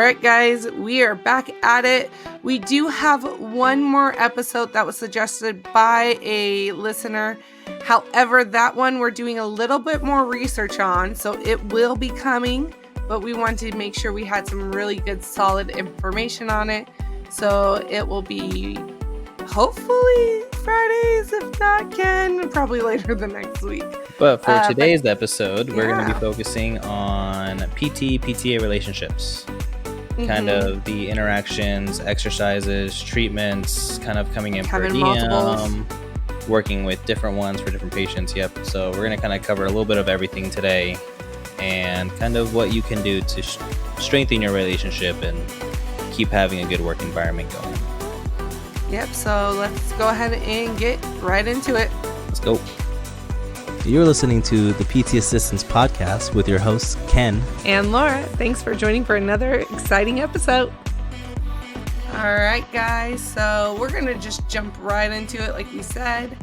right, guys, we are back at it. We do have one more episode that was suggested by a listener. However, that one we're doing a little bit more research on, so it will be coming, but we wanted to make sure we had some really good, solid information on it. So it will be hopefully Fridays, if not Ken, probably later the next week. But for today's episode, we're going to be focusing on PT-PTA relationships. Kind of the interactions, exercises, treatments, kind of coming in per diem, working with different ones for different patients. Yep. So we're going to kind of cover a little bit of everything today and kind of what you can do to strengthen your relationship and keep having a good work environment going. Yep. So let's go ahead and get right into it. Let's go. You're listening to the PT Assistance Podcast with your hosts, Ken and Laura. Thanks for joining for another exciting episode. All right, guys. So we're going to just jump right into it, like we said.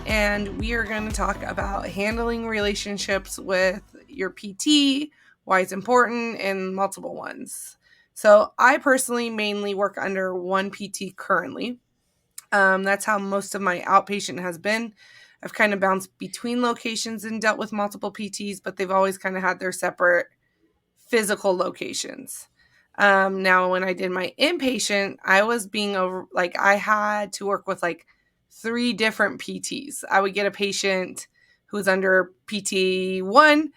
And we are going to talk about handling relationships with your PT, why it's important, and multiple ones. So I personally mainly work under one PT currently. That's how most of my outpatient has been. I've kind of bounced between locations and dealt with multiple PTs, but they've always kind of had their separate physical locations. Now, when I did my inpatient, I was I had to work with 3 different PTs. I would get a patient who was under PT1,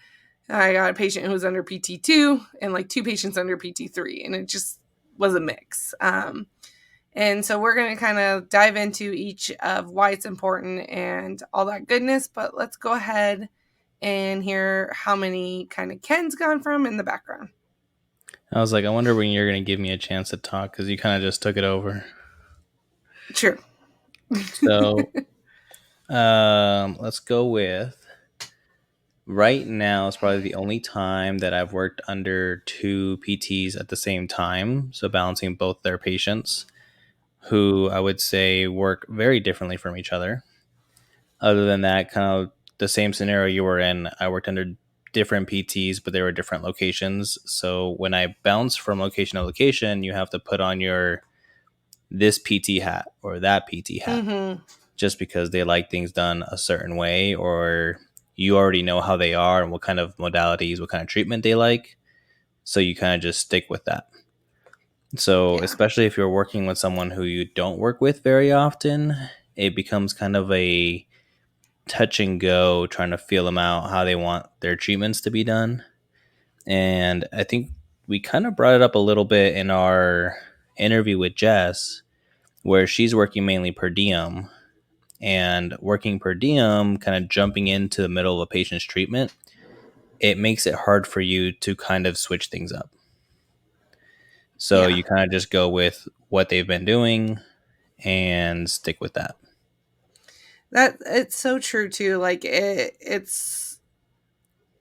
I got a patient who was under PT2, and 2 patients under PT3, and it just was a mix. And so we're going to kind of dive into each of why it's important and all that goodness. But let's go ahead and hear how many kind of Ken's gone from in the background. I was like, I wonder when you're going to give me a chance to talk because you kind of just took it over. Sure. So let's go with right now. It's probably the only time that I've worked under 2 PTs at the same time. So balancing both their patients, who I would say work very differently from each other. Other than that, kind of the same scenario you were in, I worked under different PTs, but they were different locations. So when I bounce from location to location, you have to put on your this PT hat or that PT hat, just because they like things done a certain way, or you already know how they are and what kind of modalities, what kind of treatment they like. So you kind of just stick with that. So especially if you're working with someone who you don't work with very often, it becomes kind of a touch and go, trying to feel them out, how they want their treatments to be done. And I think we kind of brought it up a little bit in our interview with Jess, where she's working mainly per diem. And working per diem, kind of jumping into the middle of a patient's treatment, it makes it hard for you to kind of switch things up. So you kind of just go with what they've been doing and stick with that. That it's so true too. It's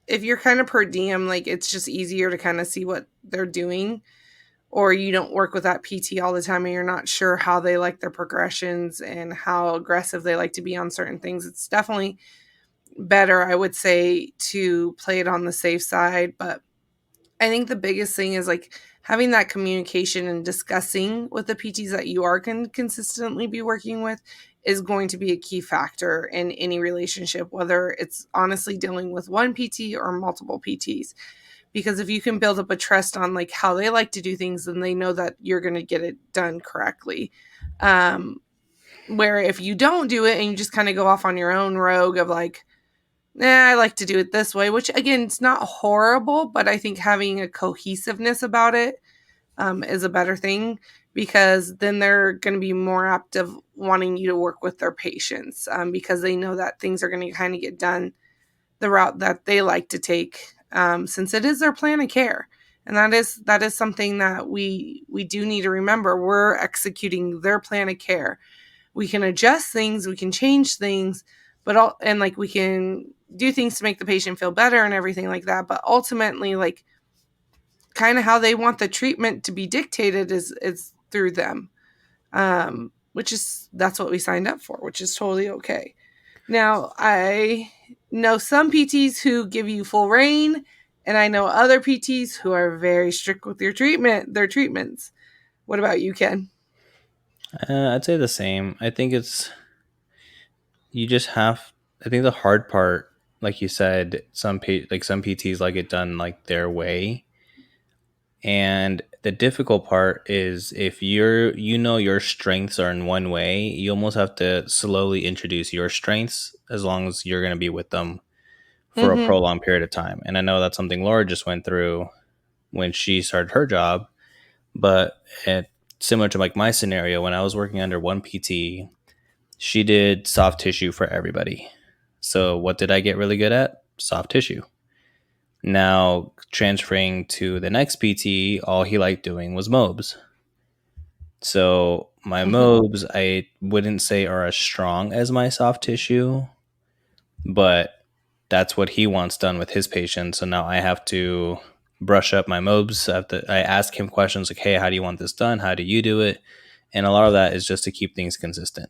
if you're kind of per diem, it's just easier to kind of see what they're doing, or you don't work with that PT all the time and you're not sure how they like their progressions and how aggressive they like to be on certain things. It's definitely better, I would say, to play it on the safe side. But I think the biggest thing is having that communication and discussing with the PTs that you are going to consistently be working with is going to be a key factor in any relationship, whether it's honestly dealing with one PT or multiple PTs. Because if you can build up a trust on how they like to do things, then they know that you're going to get it done correctly. Where if you don't do it and you just kind of go off on your own rogue of I like to do it this way, which again, it's not horrible, but I think having a cohesiveness about it is a better thing, because then they're going to be more apt of wanting you to work with their patients, because they know that things are going to kind of get done the route that they like to take, since it is their plan of care. And that is something that we do need to remember. We're executing their plan of care. We can adjust things, we can change things, but we can do things to make the patient feel better and everything like that. But ultimately, kind of how they want the treatment to be dictated is through them, that's what we signed up for, which is totally okay. Now, I know some PTs who give you full reign And I know other PTs who are very strict with their treatments. What about you, Ken? I'd say the same. I think it's you just have. I think the hard part, like you said, some PTs like it done like their way, and the difficult part is if your strengths are in one way, you almost have to slowly introduce your strengths as long as you're going to be with them for a Mm-hmm. prolonged period of time. And I know that's something Laura just went through when she started her job, but similar to like my scenario, when I was working under one PT, she did soft tissue for everybody. So what did I get really good at? Soft tissue. Now transferring to the next PT, all he liked doing was mobs. So my mobs, I wouldn't say are as strong as my soft tissue, but that's what he wants done with his patients. So now I have to brush up my mobs. I ask him questions like, "Hey, how do you want this done? How do you do it?" And a lot of that is just to keep things consistent.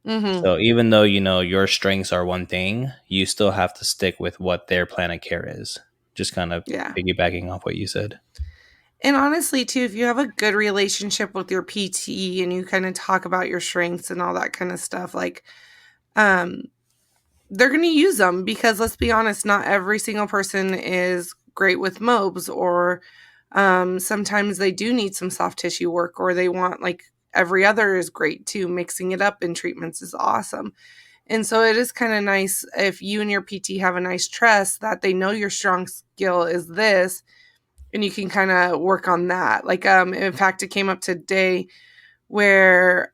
Mm-hmm. So even though your strengths are one thing, you still have to stick with what their plan of care is. Just kind of Yeah. piggybacking off what you said. And honestly, too, if you have a good relationship with your PT and you kind of talk about your strengths and all that kind of stuff, like, um, they're going to use them because let's be honest, not every single person is great with mobs, or sometimes they do need some soft tissue work, or they want like every other is great too. Mixing it up in treatments is awesome. And so it is kind of nice if you and your PT have a nice trust that they know your strong skill is this and you can kind of work on that. Like, in fact, it came up today where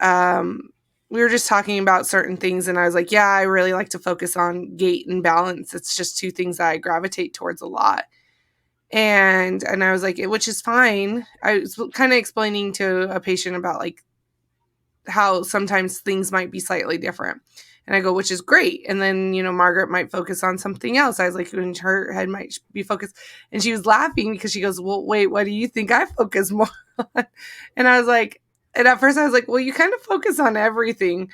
we were just talking about certain things, and I was like, yeah, I really like to focus on gait and balance. It's just two things that I gravitate towards a lot. And I was like, which is fine. I was kind of explaining to a patient about like how sometimes things might be slightly different. And I go, which is great. And then, Margaret might focus on something else. I was like, when her head might be focused. And she was laughing because she goes, well, wait, what do you think I focus more on? And I was like, and at first I was like, well, you kind of focus on everything.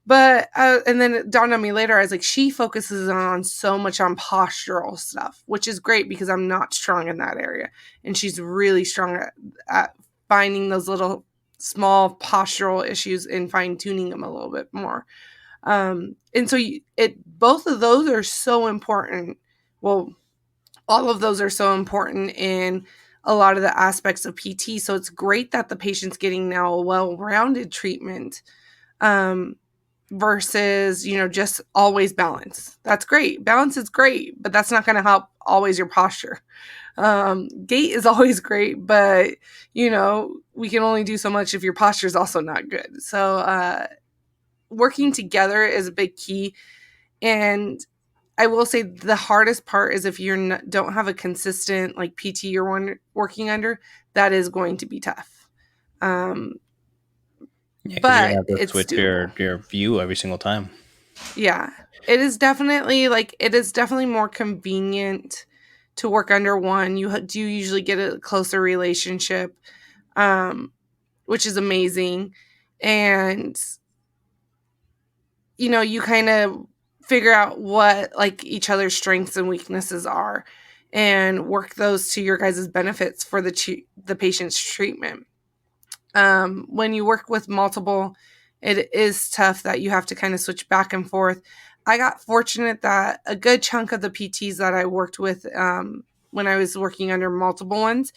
But, and then it dawned on me later, I was like, she focuses on so much on postural stuff, which is great because I'm not strong in that area. And she's really strong at finding those little small postural issues and fine tuning them a little bit more. And so both of those are so important. Well, all of those are so important in a lot of the aspects of PT. So it's great that the patient's getting now a well-rounded treatment, versus, just always balance. That's great. Balance is great, but that's not going to help always your posture. Gait is always great, but we can only do so much if your posture is also not good. So, working together is a big key. And I will say the hardest part is if you don't have a consistent like PT you're working under, that is going to be tough. Yeah, because you're gonna But have to it's switch your doable. your view every single time. Yeah. It is definitely more convenient to work under one. You do usually get a closer relationship, um, which is amazing. And you kind of figure out what like each other's strengths and weaknesses are and work those to your guys' benefits for the patient's treatment. When you work with multiple, it is tough that you have to kind of switch back and forth. I got fortunate that a good chunk of the PTs that I worked with, when I was working under multiple ones,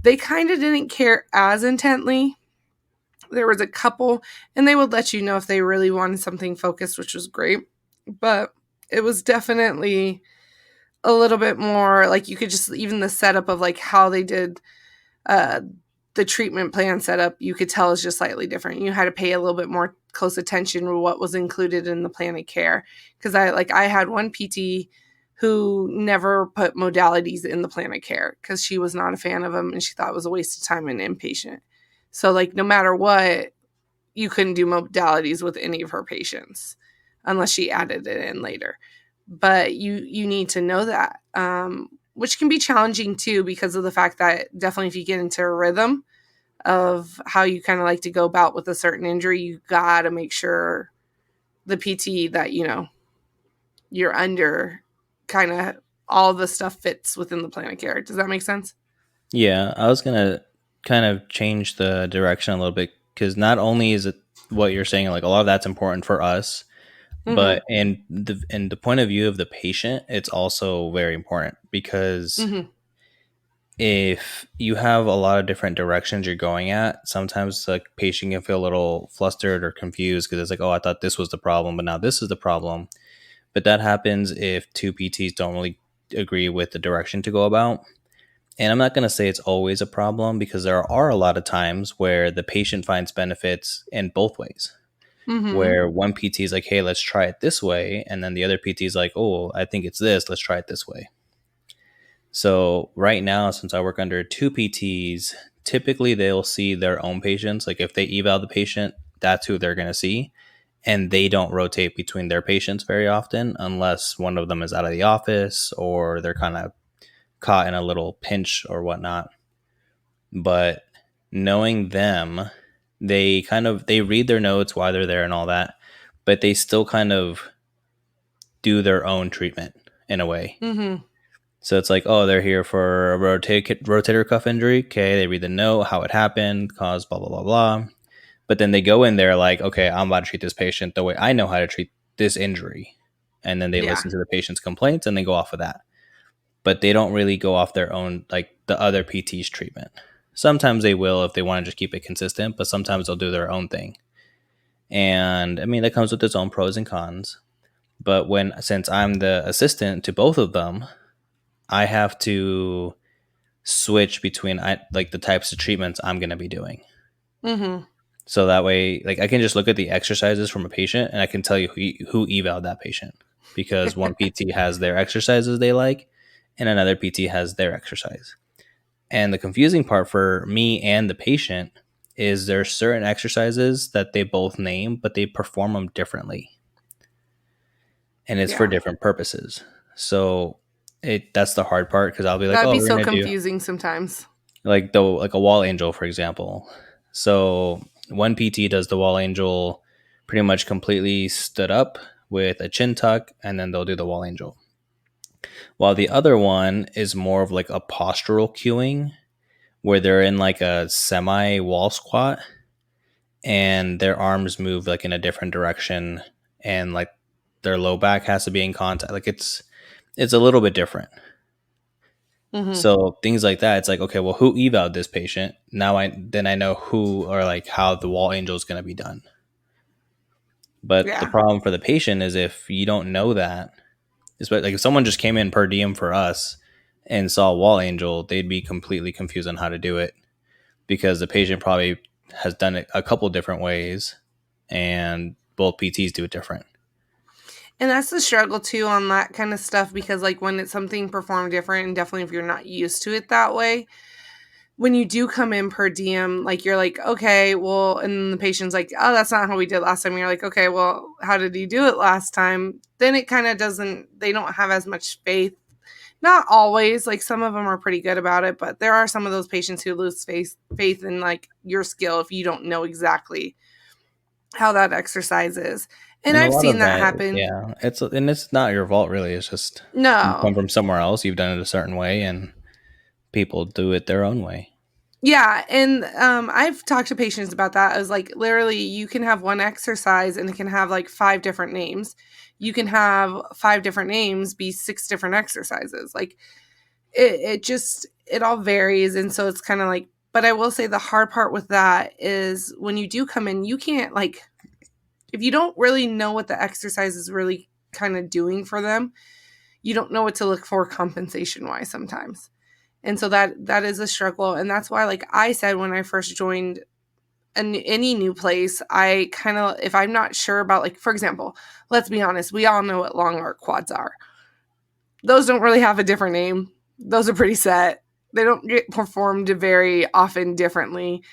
they kind of didn't care as intently. There was a couple, and they would let you know if they really wanted something focused, which was great. But it was definitely a little bit more like you could just, even the setup of like how they did uh, the treatment plan setup, you could tell is just slightly different. You had to pay a little bit more close attention to what was included in the plan of care. Because I had one PT who never put modalities in the plan of care because she was not a fan of them and she thought it was a waste of time and inpatient. So like no matter what, you couldn't do modalities with any of her patients unless she added it in later. But you need to know that, which can be challenging too because of the fact that definitely if you get into a rhythm of how you kind of like to go about with a certain injury, you got to make sure the PT that you're under kind of all the stuff fits within the plan of care. Does that make sense? Yeah, I was gonna kind of change the direction a little bit because not only is it what you're saying, like a lot of that's important for us, Mm-hmm. but in the point of view of the patient, it's also very important because Mm-hmm. if you have a lot of different directions you're going at, sometimes the patient can feel a little flustered or confused because it's like, oh, I thought this was the problem, but now this is the problem. But that happens if two PTs don't really agree with the direction to go about. And I'm not going to say it's always a problem because there are a lot of times where the patient finds benefits in both ways. Mm-hmm. Where one PT is like, hey, let's try it this way. And then the other PT is like, oh, I think it's this. Let's try it this way. So right now, since I work under two PTs, typically they'll see their own patients. Like if they eval the patient, that's who they're going to see. And they don't rotate between their patients very often unless one of them is out of the office or they're kind of caught in a little pinch or whatnot. But knowing them, they read their notes while they're there and all that, but they still kind of do their own treatment in a way. Mm-hmm. So it's like, oh, they're here for a rotator cuff injury. Okay, they read the note, how it happened, caused blah blah blah blah. But then they go in there like, okay, I'm about to treat this patient the way I know how to treat this injury, and then they Yeah. listen to the patient's complaints and they go off of that. But they don't really go off their own, like the other PT's treatment. Sometimes they will if they want to just keep it consistent, but sometimes they'll do their own thing. And I mean, that comes with its own pros and cons. But since I'm the assistant to both of them, I have to switch between like the types of treatments I'm going to be doing. Mm-hmm. So that way, like I can just look at the exercises from a patient and I can tell you who evaled that patient because one PT has their exercises they like and another PT has their exercise. And the confusing part for me and the patient is there's certain exercises that they both name, but they perform them differently. And it's for Yeah. different purposes. So that's the hard part because I'll be like, That'd oh, be we're so gonna do confusing sometimes. like a wall angel, for example. So one PT does the wall angel pretty much completely stood up with a chin tuck, and then they'll do the wall angel. While the other one is more of like a postural cueing, where they're in like a semi wall squat, and their arms move like in a different direction, and like their low back has to be in contact. Like it's a little bit different. Mm-hmm. So things like that, it's like, okay, well, who eval'd this patient? Now I know who or like how the wall angel is going to be done. But the Yeah. problem for the patient is if you don't know that, like if someone just came in per diem for us and saw wall angel, they'd be completely confused on how to do it because the patient probably has done it a couple different ways, and both PTs do it different. And that's the struggle too on that kind of stuff because like when it's something performed different and definitely if you're not used to it that way, when you do come in per diem, like you're like, okay, well, and the patient's like, oh, that's not how we did last time. And you're like, okay, well, how did he do it last time? Then it kind of they don't have as much faith. Not always, like some of them are pretty good about it, but there are some of those patients who lose faith in like your skill if you don't know exactly how that exercise is. And And a I've lot seen of that that, happen. yeah, it's not your fault really. It's just you come No. from somewhere else, you've done it a certain way, and people do it their own way. Yeah, and I've talked to patients about that. I was like, literally, you can have one exercise and it can have like 5 different names. You can have 5 different names be 6 different exercises. Like it all varies, and so it's kind of like. But I will say the hard part with that is when you do come in, you can't like if you don't really know what the exercise is really kind of doing for them, you don't know what to look for compensation wise sometimes. And so that is a struggle. And that's why, like I said, when I first joined any new place, I kind of, if I'm not sure about, like, for example, let's be honest, we all know what long arc quads are. Those don't really have a different name. Those are pretty set. They don't get performed very often differently.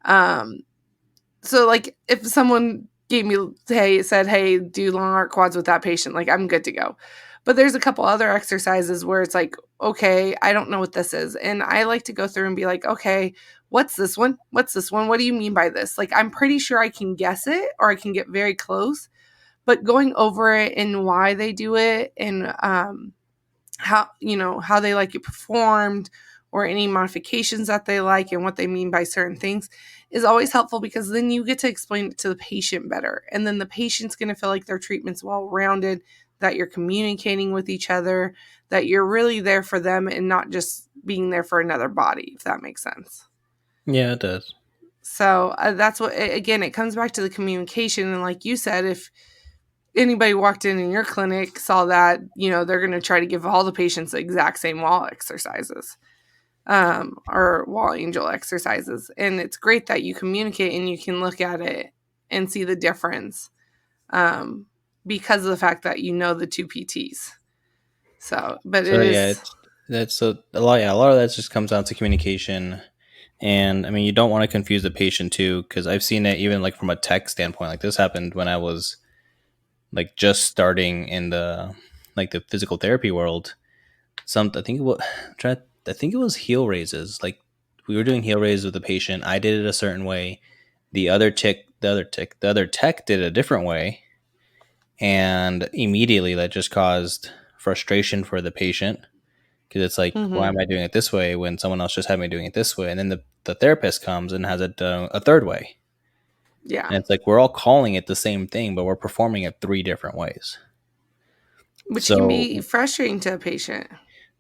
So, like, if someone said, hey, do long arc quads with that patient, like, I'm good to go. But there's a couple other exercises where it's like, okay, I don't know what this is. And I like to go through and be like, okay, what's this one? What's this one? What do you mean by this? Like, I'm pretty sure I can guess it or I can get very close. But going over it and why they do it and how they like it performed, or any modifications that they like and what they mean by certain things, is always helpful, because then you get to explain it to the patient better, and then the patient's going to feel like their treatment's well rounded, that you're communicating with each other, that you're really there for them and not just being there for another body, if that makes sense. Yeah, it does. So that's what, again, it comes back to the communication. And like you said, if anybody walked in your clinic, saw that, they're going to try to give all the patients the exact same wall exercises, or wall angel exercises. And it's great that you communicate and you can look at it and see the difference, because of the fact that the two PTs. So, but So it yeah, is, that's so a lot. Yeah, a lot of that just comes down to communication, and I mean, you don't want to confuse the patient too, because I've seen it even like from a tech standpoint. Like this happened when I was like just starting in the physical therapy world. I think it was heel raises. Like we were doing heel raises with the patient. I did it a certain way. The other tech did it a different way, and immediately that just caused frustration for the patient, because it's like, why mm-hmm, am I doing it this way when someone else just had me doing it this way? And then the therapist comes and has it done a third way. yeah, And it's like, we're all calling it the same thing, but we're performing it three different ways. which can So, be frustrating to a patient.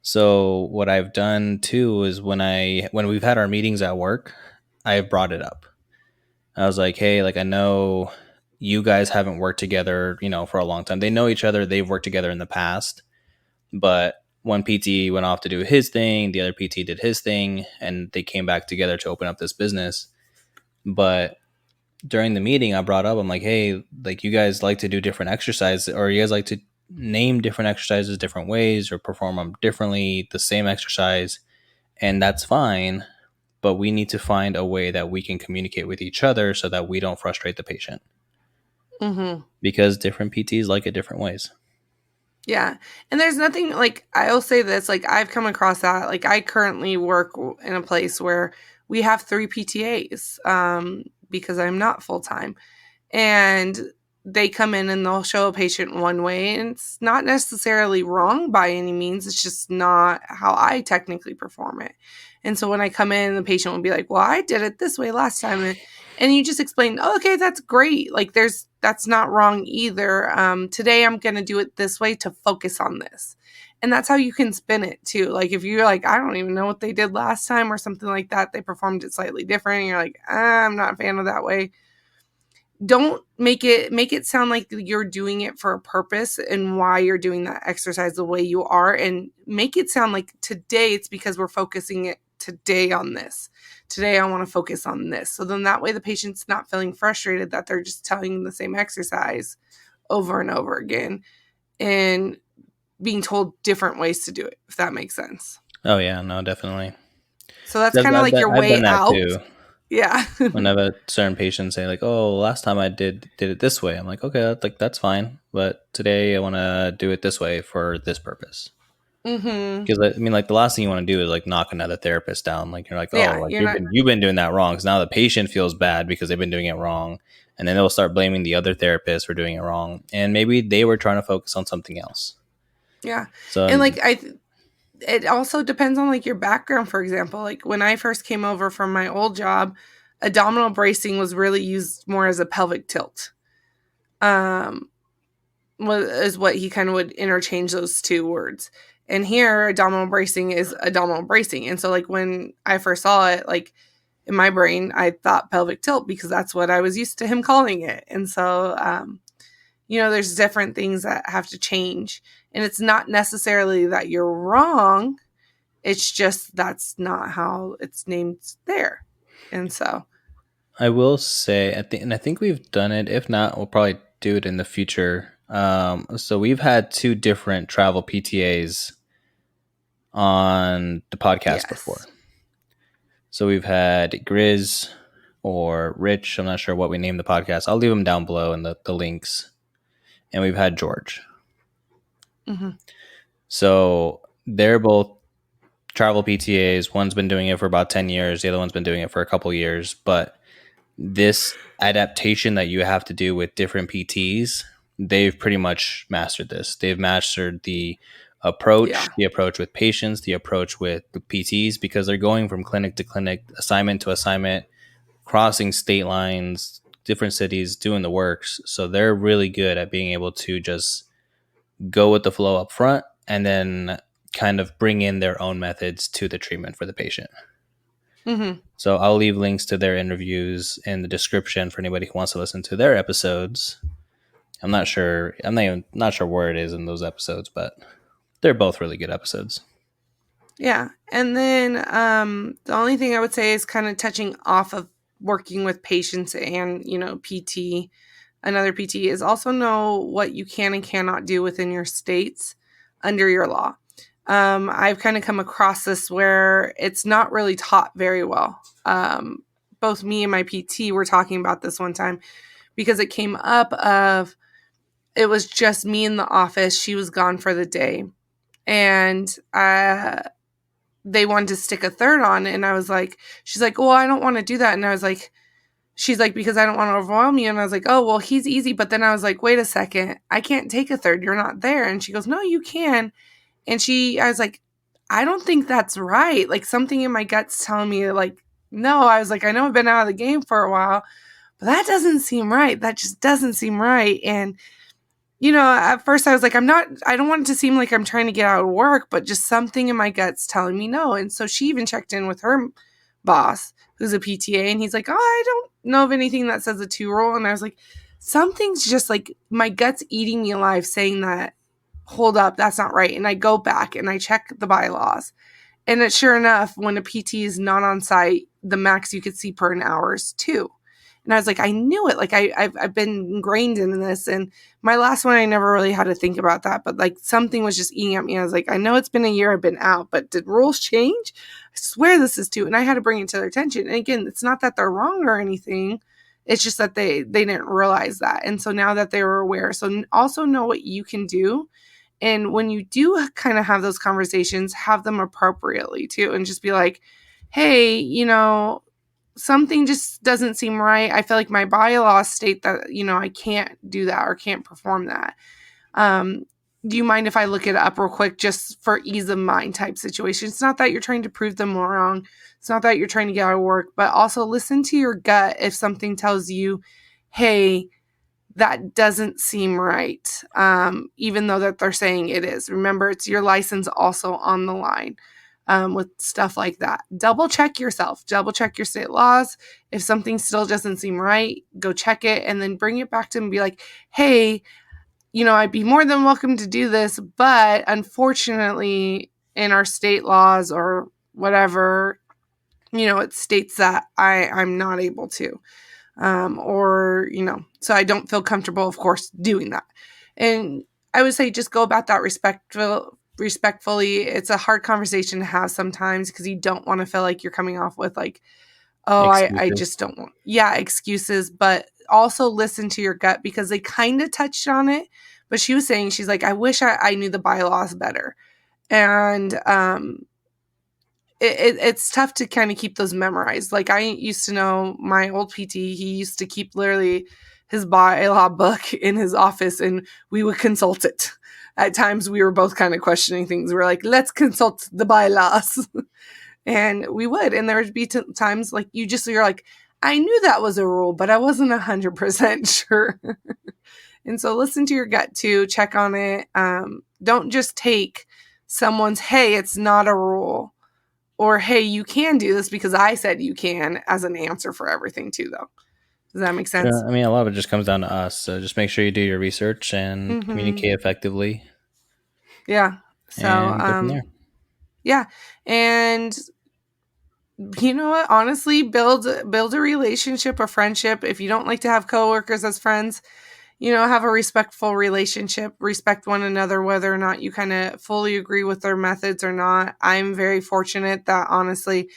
so what I've done too is when we've had our meetings at work, I've brought it up. I was like, hey, like I know you guys haven't worked together, for a long time. They know each other. They've worked together in the past, but one PT went off to do his thing, the other PT did his thing, and they came back together to open up this business. But during the meeting, I brought up, I'm like, hey, like you guys like to do different exercises, or you guys like to name different exercises different ways, or perform them differently, the same exercise, and that's fine. But we need to find a way that we can communicate with each other so that we don't frustrate the patient, Mm-hmm. because different PTs like it different ways. Yeah. And there's nothing, like, I'll say this, like, I've come across that. Like, I currently work in a place where we have 3 PTAs, because I'm not full time. And they come in and they'll show a patient one way, and it's not necessarily wrong by any means. It's just not how I technically perform it. And so when I come in, the patient will be like, well, I did it this way last time. And you just explain, oh, okay, that's great. Like that's not wrong either. Today I'm going to do it this way to focus on this. And that's how you can spin it too. Like if you're like, I don't even know what they did last time or something like that, they performed it slightly different, and you're like, I'm not a fan of that way. Don't make it sound like you're doing it for a purpose and why you're doing that exercise the way you are, and make it sound like today it's because we're focusing it today on this. Today I want to focus on this. So then that way the patient's not feeling frustrated that they're just telling the same exercise over and over again and being told different ways to do it, if that makes sense. Oh yeah, no, definitely. So that's kind of like your I've done way that out. too. Yeah. When I've had certain patients say like, "Oh, last time I did it this way," I'm like, "Okay, that's fine, but today I want to do it this way for this purpose." Mhm. Because I mean, like the last thing you want to do is like knock another therapist down. Like you're like, "Oh, Yeah, like you're not. you've been doing that wrong." Because now the patient feels bad because they've been doing it wrong, and then they'll start blaming the other therapist for doing it wrong, and maybe they were trying to focus on something else. Yeah. So And like it also depends on like your background. For example, like when I first came over from my old job, abdominal bracing was really used more as a pelvic tilt. Um is what he kind of would interchange those two words. And here abdominal bracing is abdominal bracing. And so like when I first saw it, like in my brain, I thought pelvic tilt because that's what I was used to him calling it. And so there's different things that have to change. And it's not necessarily that you're wrong. It's just that's not how it's named there. And so, I will say, and I think we've done it. If not, we'll probably do it in the future. So we've had two different travel PTAs on the podcast before. yes. So we've had Grizz or Rich. I'm not sure what we named the podcast. I'll leave them down below in the links. And we've had George. Mm-hmm. So they're both travel PTAs. One's been doing it for about 10 years. The other one's been doing it for a couple years. But this adaptation that you have to do with different PTs, they've pretty much mastered this. They've mastered the, approach, Yeah. the approach with patients, the approach with the PTs, because they're going from clinic to clinic, assignment to assignment, crossing state lines, different cities, doing the works. So they're really good at being able to just go with the flow up front and then kind of bring in their own methods to the treatment for the patient. Mm-hmm. So I'll leave links to their interviews in the description for anybody who wants to listen to their episodes. I'm not sure where it is in those episodes, but they're both really good episodes. Yeah. And then the only thing I would say is kind of touching off of working with patients and, PT. Another PT is also know what you can and cannot do within your states under your law. I've kind of come across this where it's not really taught very well. Both me and my PT were talking about this one time because it came up of it was just me in the office. She was gone for the day. And they wanted to stick a third on. And I was like, she's like, well, I don't want to do that. And I was like, she's like, because I don't want to overwhelm you. And I was like, oh, well, he's easy. But then I was like, wait a second. I can't take a third. You're not there. And she goes, no, you can. And I was like, I don't think that's right. Like something in my gut's telling me like, no, I was like, I know I've been out of the game for a while, but that doesn't seem right. That just doesn't seem right. And at first I was like, I don't want it to seem like I'm trying to get out of work, but just something in my gut's telling me no. And so she even checked in with her boss, who's a PTA, and he's like, oh, I don't know of anything that says a 2 rule. And I was like, something's just like my gut's eating me alive saying that, hold up, that's not right. And I go back and I check the bylaws. And it's sure enough, when a PT is not on site, the max you could see per an hour is 2. And I was like, I knew it. Like I've been ingrained in this. And my last one, I never really had to think about that. But like something was just eating at me. I was like, I know it's been a year I've been out, but did rules change? I swear this is 2. And I had to bring it to their attention. And again, it's not that they're wrong or anything. It's just that they didn't realize that. And so now that they were aware, so also know what you can do. And when you do kind of have those conversations, have them appropriately too. And just be like, hey, something just doesn't seem right. I feel like my bylaws state that, I can't do that or can't perform that. Do you mind if I look it up real quick just for ease of mind type situation? It's not that you're trying to prove them wrong. It's not that you're trying to get out of work, but also listen to your gut if something tells you, hey, that doesn't seem right, even though that they're saying it is. Remember, it's your license also on the line. With stuff like that. Double check yourself. Double check your state laws. If something still doesn't seem right, go check it and then bring it back to them and be like, hey, I'd be more than welcome to do this, but unfortunately in our state laws or whatever, it states that I'm not able to. So I don't feel comfortable, of course, doing that. And I would say just go about that respectfully. It's a hard conversation to have sometimes because you don't want to feel like you're coming off with like, oh, I just don't want, excuses, but also listen to your gut because they kind of touched on it. But she was saying, she's like, I wish I knew the bylaws better. And it's tough to kind of keep those memorized. Like I used to know my old PT, he used to keep literally his bylaw book in his office and we would consult it. At times we were both kind of questioning things. We're like, let's consult the bylaws. And we would. And there would be times like you're like, I knew that was a rule, but I wasn't 100% sure. And so listen to your gut too. Check on it. Don't just take someone's, hey, it's not a rule. Or, hey, you can do this because I said you can as an answer for everything too, though. Does that make sense? Yeah, I mean, a lot of it just comes down to us. So just make sure you do your research and communicate effectively. Yeah. So, and go from there. Yeah. And you know what? Honestly, build a relationship, a friendship. If you don't like to have coworkers as friends, have a respectful relationship, respect one another, whether or not you kind of fully agree with their methods or not. I'm very fortunate that honestly,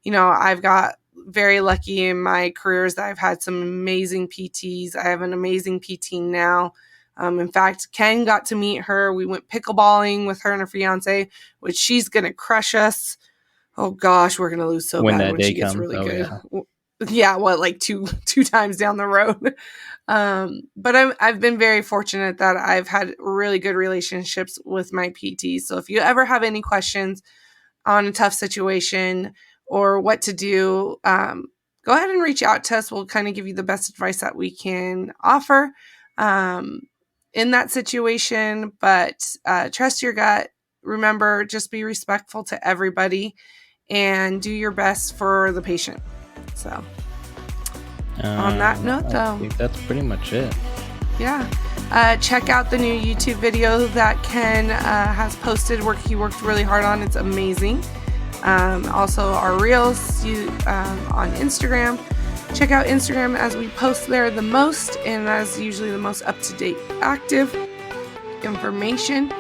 I've got very lucky in my careers that I've had some amazing PTs. I have an amazing PT now. In fact, Ken got to meet her. We went pickleballing with her and her fiance, which she's going to crush us. Oh gosh, we're going to lose so bad when she gets really good. Yeah, like two times down the road. But I've been very fortunate that I've had really good relationships with my PTs. So if you ever have any questions on a tough situation or what to do, go ahead and reach out to us. We'll kind of give you the best advice that we can offer in that situation. But trust your gut. Remember, just be respectful to everybody and do your best for the patient. So on that note, though, I think that's pretty much it. Yeah. Check out the new YouTube video that Ken has posted. He worked really hard on. It's amazing. Also, our reels on Instagram. Check out Instagram as we post there the most, and as usually the most up-to-date active information.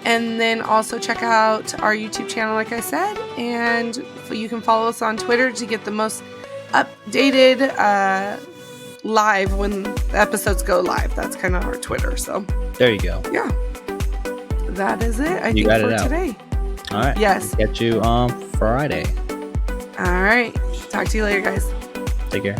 And then also check out our YouTube channel, like I said, and you can follow us on Twitter to get the most updated live when the episodes go live. That's kind of our Twitter. So there you go. Yeah, that is it. I You think got for it out. today. All right. Yes. Catch you on Friday. All right. Talk to you later, guys. Take care.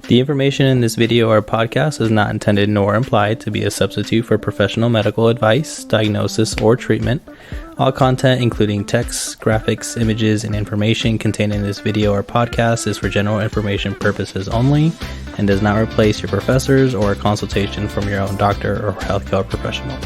The information in this video or podcast is not intended nor implied to be a substitute for professional medical advice, diagnosis, or treatment. All content, including text, graphics, images, and information contained in this video or podcast is for general information purposes only and does not replace your professors or a consultation from your own doctor or healthcare professional.